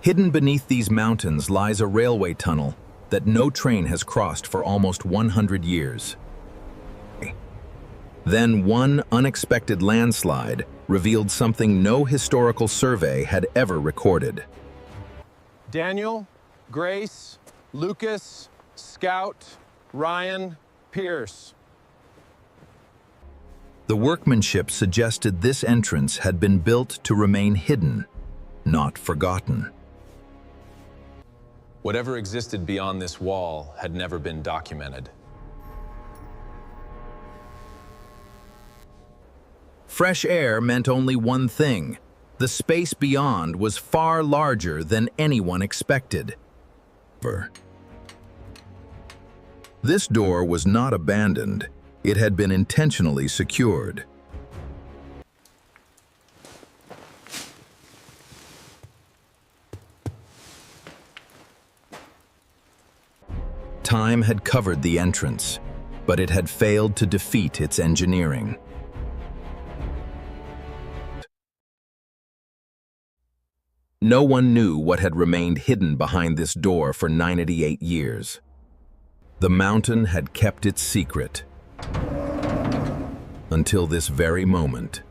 Hidden beneath these mountains lies a railway tunnel that no train has crossed for almost 100 years. Then one unexpected landslide revealed something no historical survey had ever recorded. Daniel, Grace, Lucas, Scout, Ryan, Pierce. The workmanship suggested this entrance had been built to remain hidden, not forgotten. Whatever existed beyond this wall had never been documented. Fresh air meant only one thing. The space beyond was far larger than anyone expected. This door was not abandoned. It had been intentionally secured. Time had covered the entrance, but it had failed to defeat its engineering. No one knew what had remained hidden behind this door for 98 years. The mountain had kept its secret until this very moment.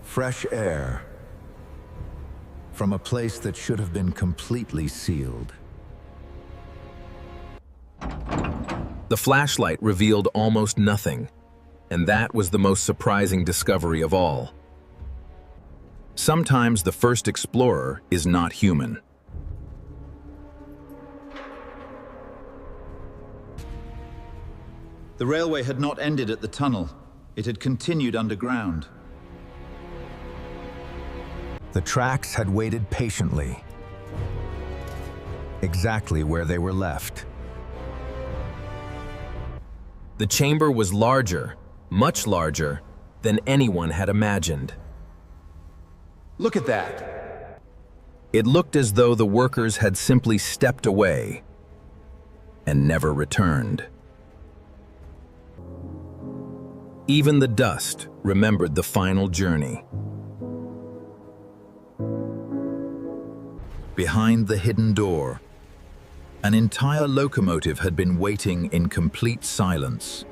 Fresh air from a place that should have been completely sealed. The flashlight revealed almost nothing, and that was the most surprising discovery of all. Sometimes the first explorer is not human. The railway had not ended at the tunnel. It had continued underground. The tracks had waited patiently, exactly where they were left. The chamber was larger, much larger, than anyone had imagined. Look at that! It looked as though the workers had simply stepped away and never returned. Even the dust remembered the final journey. Behind the hidden door, an entire locomotive had been waiting in complete silence.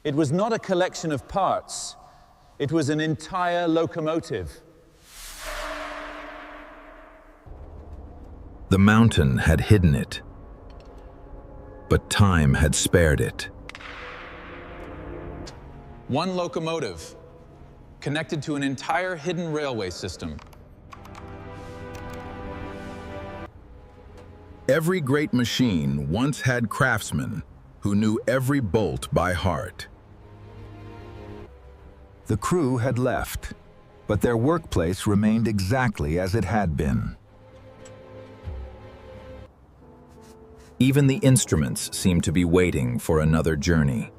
It was not a collection of parts. It was an entire locomotive. The mountain had hidden it, but time had spared it. One locomotive, connected to an entire hidden railway system. Every great machine once had craftsmen who knew every bolt by heart. The crew had left, but their workplace remained exactly as it had been. Even the instruments seemed to be waiting for another journey.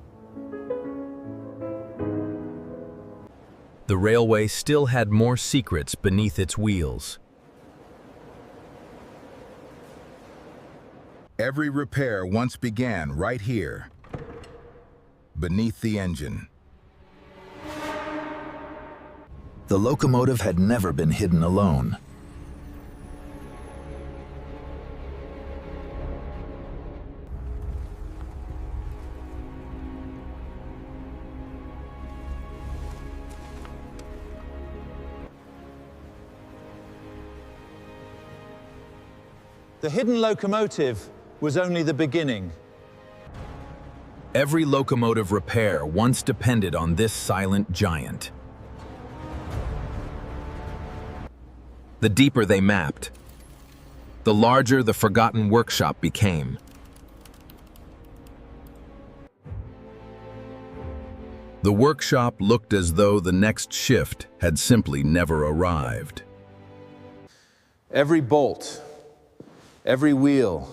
The railway still had more secrets beneath its wheels. Every repair once began right here, beneath the engine. The locomotive had never been hidden alone. The hidden locomotive was only the beginning. Every locomotive repair once depended on this silent giant. The deeper they mapped, the larger the forgotten workshop became. The workshop looked as though the next shift had simply never arrived. Every bolt, every wheel,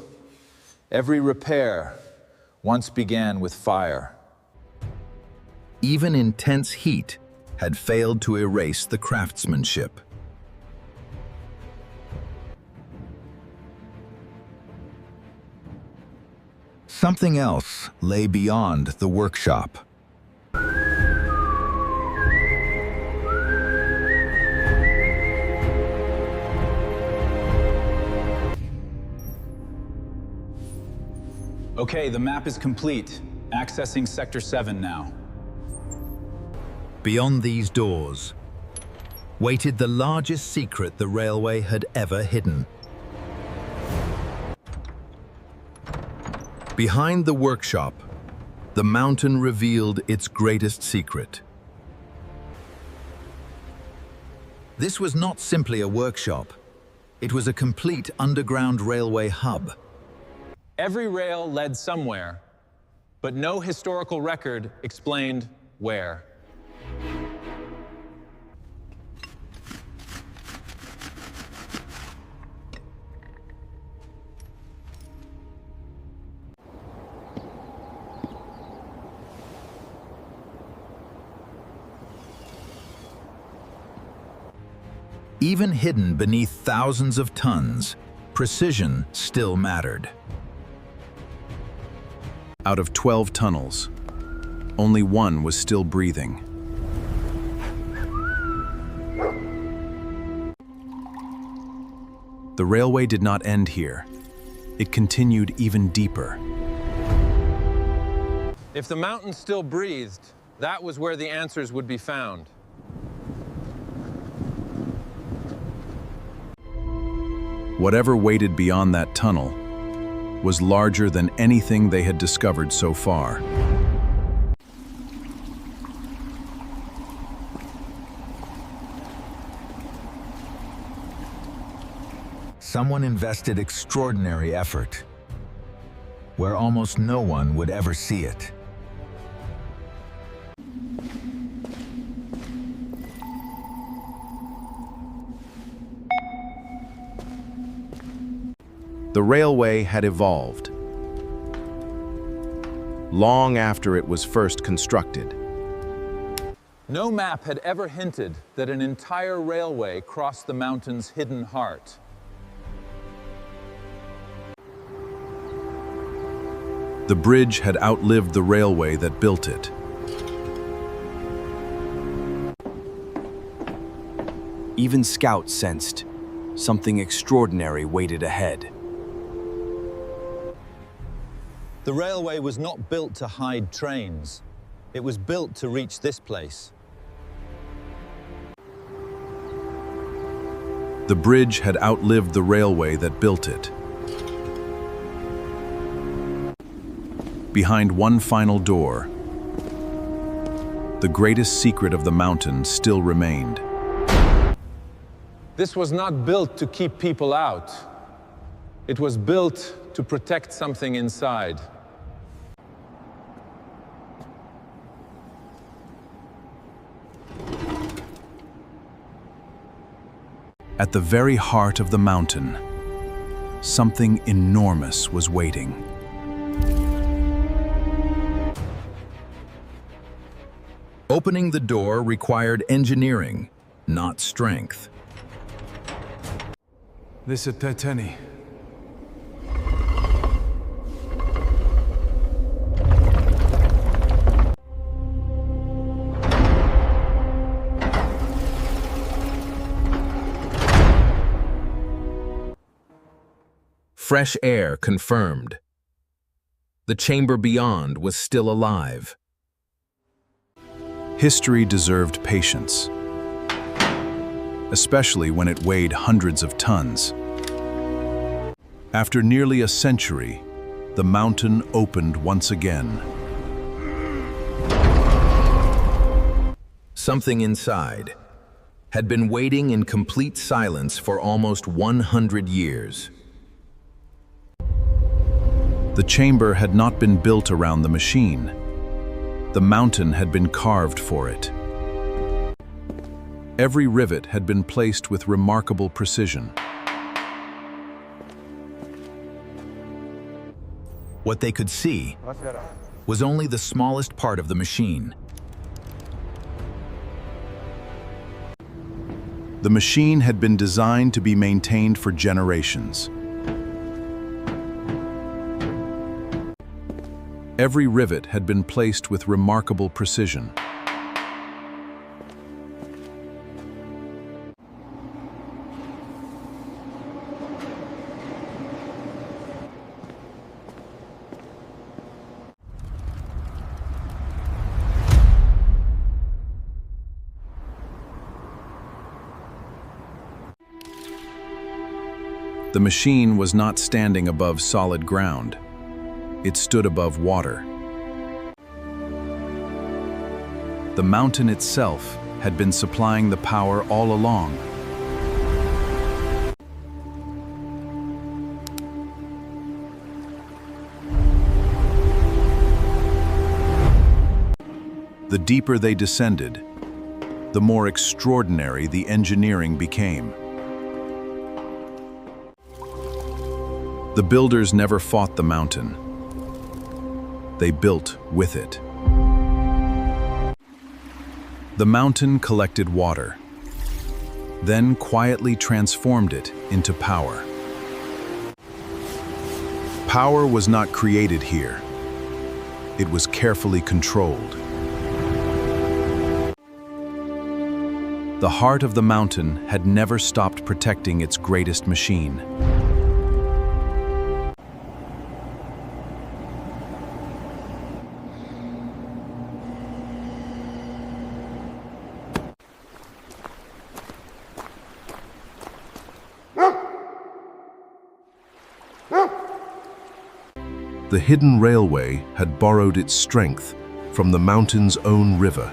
every repair once began with fire. Even intense heat had failed to erase the craftsmanship. Something else lay beyond the workshop. Okay, the map is complete. Accessing Sector 7 now. Beyond these doors waited the largest secret the railway had ever hidden. Behind the workshop, the mountain revealed its greatest secret. This was not simply a workshop. It was a complete underground railway hub. Every rail led somewhere, but no historical record explained where. Even hidden beneath thousands of tons, precision still mattered. Out of 12 tunnels, only one was still breathing. The railway did not end here. It continued even deeper. If the mountain still breathed, that was where the answers would be found. Whatever waited beyond that tunnel was larger than anything they had discovered so far. Someone invested extraordinary effort, where almost no one would ever see it. The railway had evolved. Long after it was first constructed, No map had ever hinted that an entire railway crossed the mountain's hidden heart. the bridge had outlived the railway that built it. Even scouts sensed something extraordinary waited ahead. The railway was not built to hide trains. It was built to reach this place. The bridge had outlived the railway that built it. Behind one final door, the greatest secret of the mountain still remained. This was not built to keep people out. It was built to protect something inside. At the very heart of the mountain, something enormous was waiting. Opening the door required engineering, not strength. This is Titani. Fresh air confirmed. The chamber beyond was still alive. History deserved patience, especially when it weighed hundreds of tons. After nearly a century, the mountain opened once again. Something inside had been waiting in complete silence for almost 100 years. The chamber had not been built around the machine. The mountain had been carved for it. Every rivet had been placed with remarkable precision. What they could see was only the smallest part of the machine. The machine had been designed to be maintained for generations. Every rivet had been placed with remarkable precision. The machine was not standing above solid ground. It stood above water. The mountain itself had been supplying the power all along. The deeper they descended, the more extraordinary the engineering became. The builders never fought the mountain. They built with it. The mountain collected water, then quietly transformed it into power. Power was not created here. It was carefully controlled. The heart of the mountain had never stopped protecting its greatest machine. The hidden railway had borrowed its strength from the mountain's own river.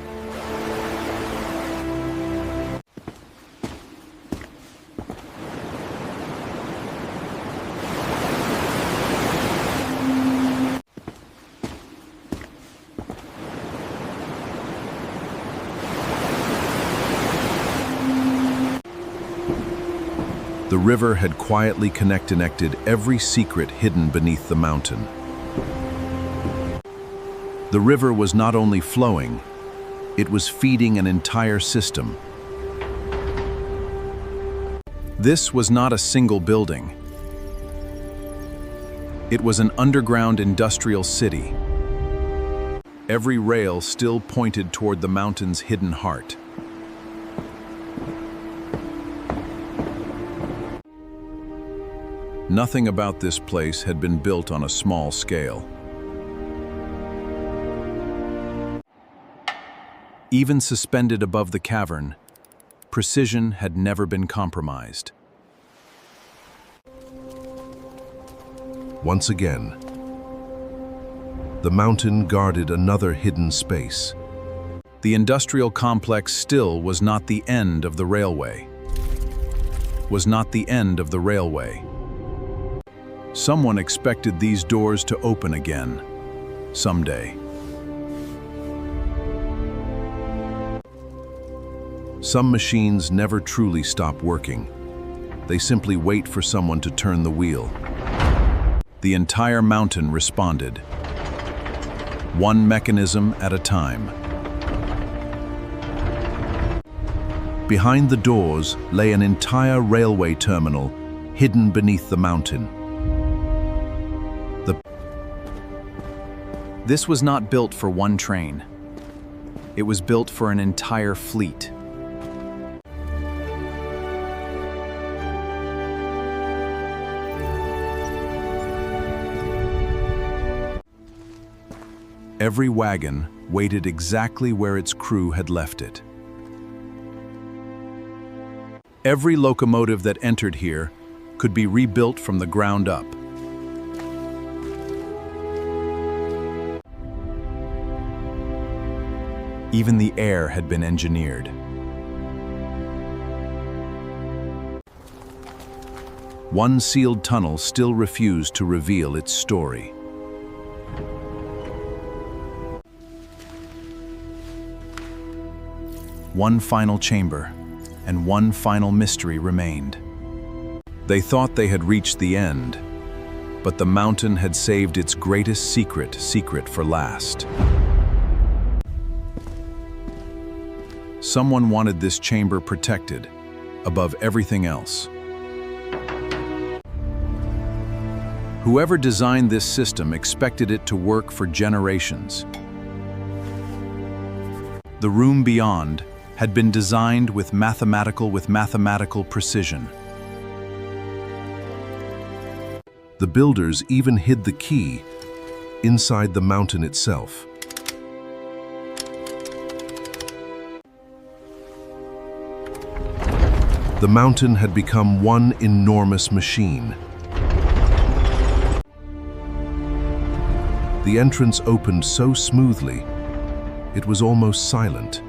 The river had quietly connected every secret hidden beneath the mountain. The river was not only flowing, it was feeding an entire system. This was not a single building. It was an underground industrial city. Every rail still pointed toward the mountain's hidden heart. Nothing about this place had been built on a small scale. Even suspended above the cavern, precision had never been compromised. Once again, the mountain guarded another hidden space. The industrial complex still was not the end of the railway. Was not the end of the railway. Someone expected these doors to open again, someday. Some machines never truly stop working. They simply wait for someone to turn the wheel. The entire mountain responded, one mechanism at a time. Behind the doors lay an entire railway terminal hidden beneath the mountain. This was not built for one train. It was built for an entire fleet. Every wagon waited exactly where its crew had left it. Every locomotive that entered here could be rebuilt from the ground up. Even the air had been engineered. One sealed tunnel still refused to reveal its story. One final chamber, and one final mystery remained. They thought they had reached the end, but the mountain had saved its greatest secret for last. Someone wanted this chamber protected, above everything else. Whoever designed this system expected it to work for generations. The room beyond had been designed with mathematical precision. The builders even hid the key inside the mountain itself. The mountain had become one enormous machine. The entrance opened so smoothly, it was almost silent.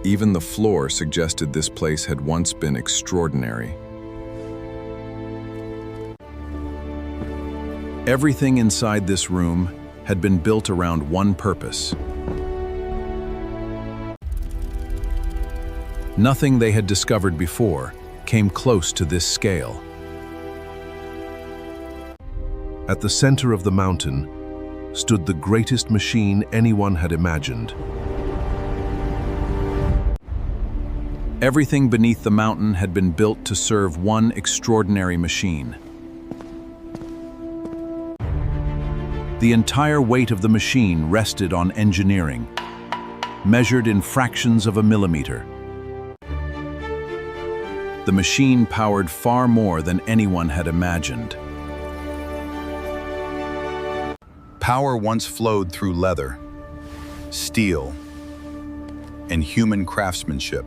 Even the floor suggested this place had once been extraordinary. Everything inside this room had been built around one purpose. Nothing they had discovered before came close to this scale. At the center of the mountain stood the greatest machine anyone had imagined. Everything beneath the mountain had been built to serve one extraordinary machine. The entire weight of the machine rested on engineering, measured in fractions of a millimeter. The machine powered far more than anyone had imagined. Power once flowed through leather, steel, and human craftsmanship.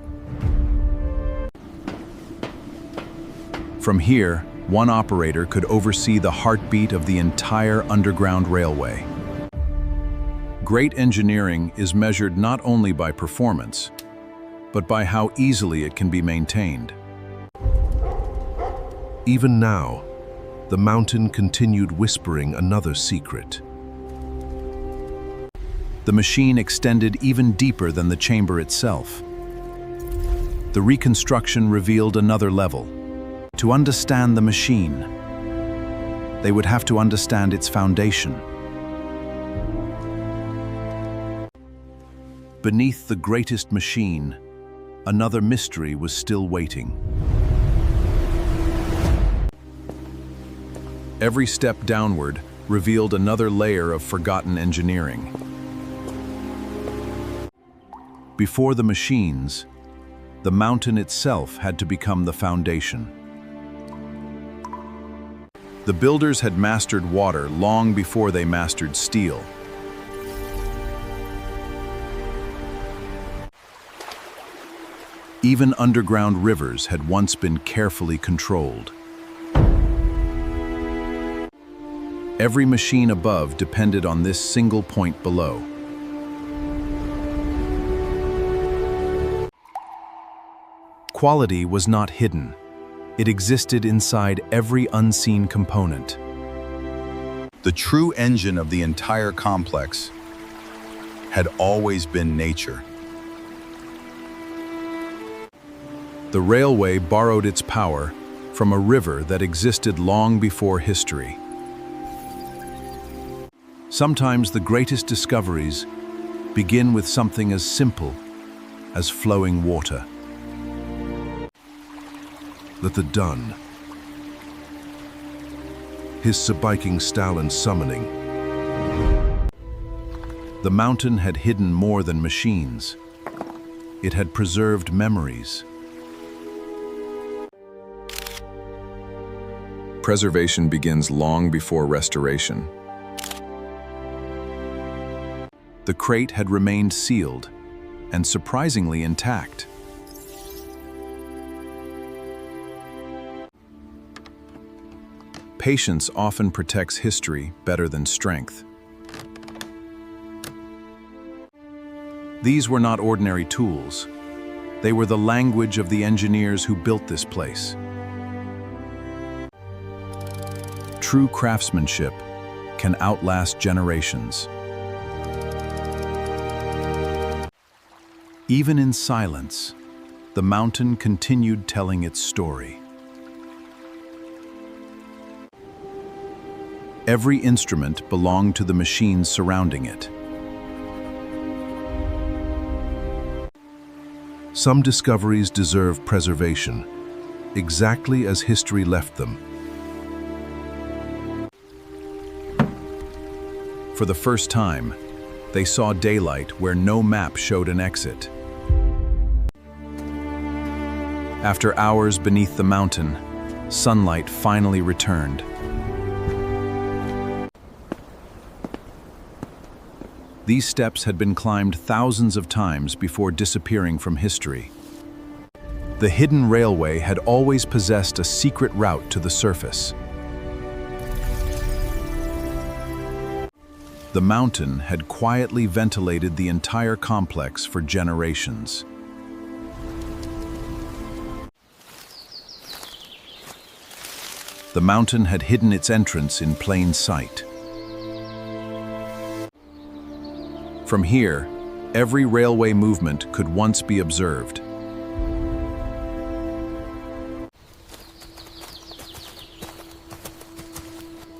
From here, one operator could oversee the heartbeat of the entire underground railway. Great engineering is measured not only by performance, but by how easily it can be maintained. Even now, the mountain continued whispering another secret. The machine extended even deeper than the chamber itself. The reconstruction revealed another level. To understand the machine, they would have to understand its foundation. Beneath the greatest machine, another mystery was still waiting. Every step downward revealed another layer of forgotten engineering. Before the machines, the mountain itself had to become the foundation. The builders had mastered water long before they mastered steel. Even underground rivers had once been carefully controlled. Every machine above depended on this single point below. Quality was not hidden. It existed inside every unseen component. The true engine of the entire complex had always been nature. The railway borrowed its power from a river that existed long before history. Sometimes the greatest discoveries begin with something as simple as flowing water. That the done, his Sabiking Stalin summoning. The mountain had hidden more than machines. It had preserved memories. Preservation begins long before restoration. The crate had remained sealed and surprisingly intact. Patience often protects history better than strength. These were not ordinary tools. They were the language of the engineers who built this place. True craftsmanship can outlast generations. Even in silence, the mountain continued telling its story. Every instrument belonged to the machines surrounding it. Some discoveries deserve preservation, exactly as history left them. For the first time, they saw daylight where no map showed an exit. After hours beneath the mountain, sunlight finally returned. These steps had been climbed thousands of times before disappearing from history. The hidden railway had always possessed a secret route to the surface. The mountain had quietly ventilated the entire complex for generations. The mountain had hidden its entrance in plain sight. From here, every railway movement could once be observed.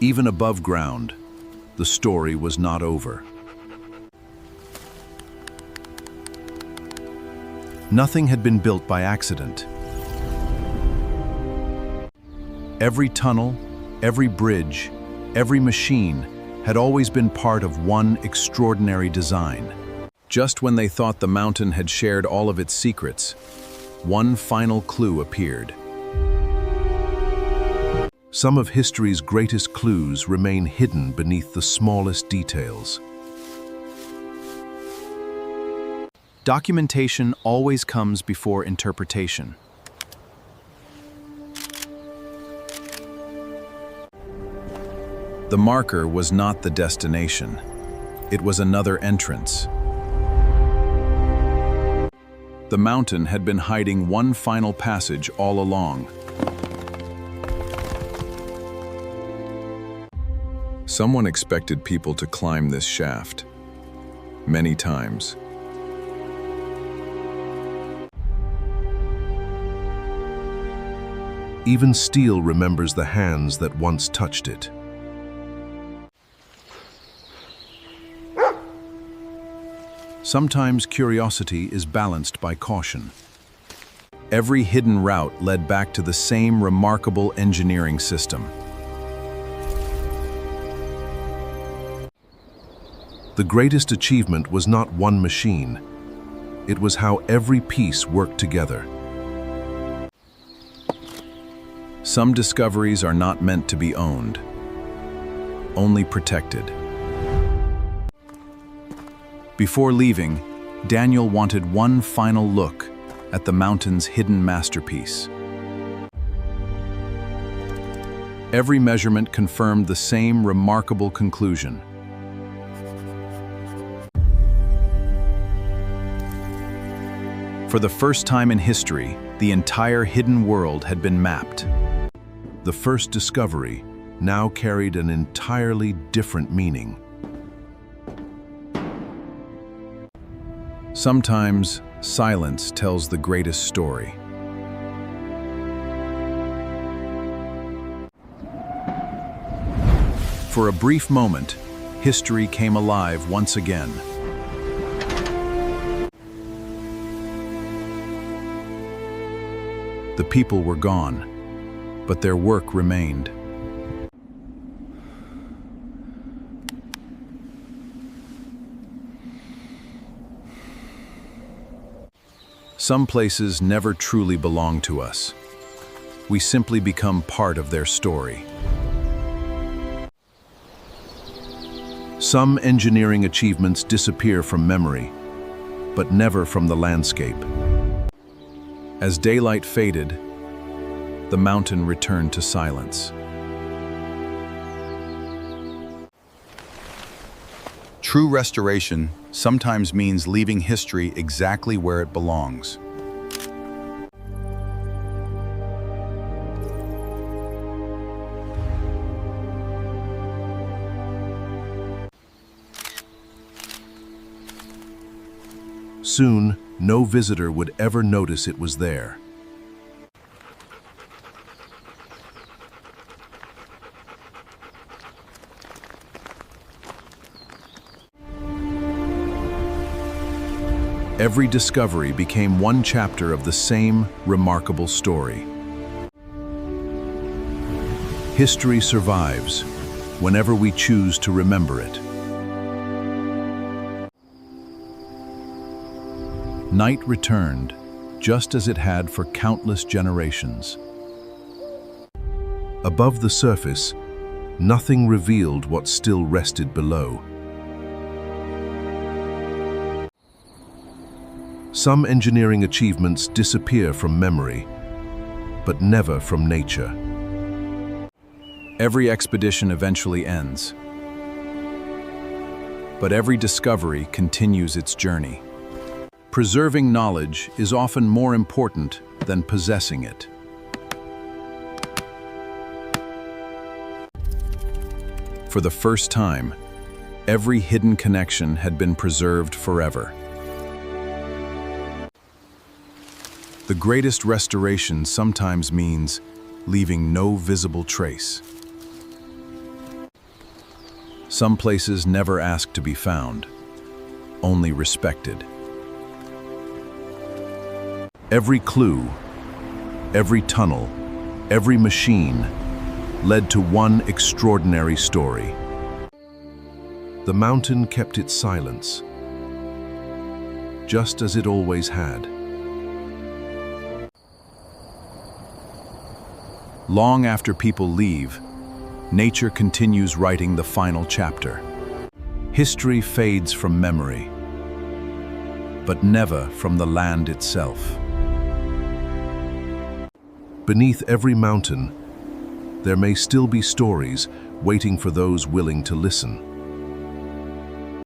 Even above ground, the story was not over. Nothing had been built by accident. Every tunnel, every bridge, every machine had always been part of one extraordinary design. Just when they thought the mountain had shared all of its secrets, one final clue appeared. Some of history's greatest clues remain hidden beneath the smallest details. Documentation always comes before interpretation. The marker was not the destination. It was another entrance. The mountain had been hiding one final passage all along. Someone expected people to climb this shaft many times. Even steel remembers the hands that once touched it. Sometimes curiosity is balanced by caution. Every hidden route led back to the same remarkable engineering system. The greatest achievement was not one machine. It was how every piece worked together. Some discoveries are not meant to be owned, only protected. Before leaving, Daniel wanted one final look at the mountain's hidden masterpiece. Every measurement confirmed the same remarkable conclusion. For the first time in history, the entire hidden world had been mapped. The first discovery now carried an entirely different meaning. Sometimes, silence tells the greatest story. For a brief moment, history came alive once again. The people were gone, but their work remained. Some places never truly belong to us. We simply become part of their story. Some engineering achievements disappear from memory, but never from the landscape. As daylight faded, the mountain returned to silence. True restoration sometimes means leaving history exactly where it belongs. Soon, no visitor would ever notice it was there. Every discovery became one chapter of the same remarkable story. History survives whenever we choose to remember it. Night returned, just as it had for countless generations. Above the surface, nothing revealed what still rested below. Some engineering achievements disappear from memory, but never from nature. Every expedition eventually ends, but every discovery continues its journey. Preserving knowledge is often more important than possessing it. For the first time, every hidden connection had been preserved forever. The greatest restoration sometimes means leaving no visible trace. Some places never ask to be found, only respected. Every clue, every tunnel, every machine led to one extraordinary story. The mountain kept its silence, just as it always had. Long after people leave, nature continues writing the final chapter. History fades from memory, but never from the land itself. Beneath every mountain, there may still be stories waiting for those willing to listen.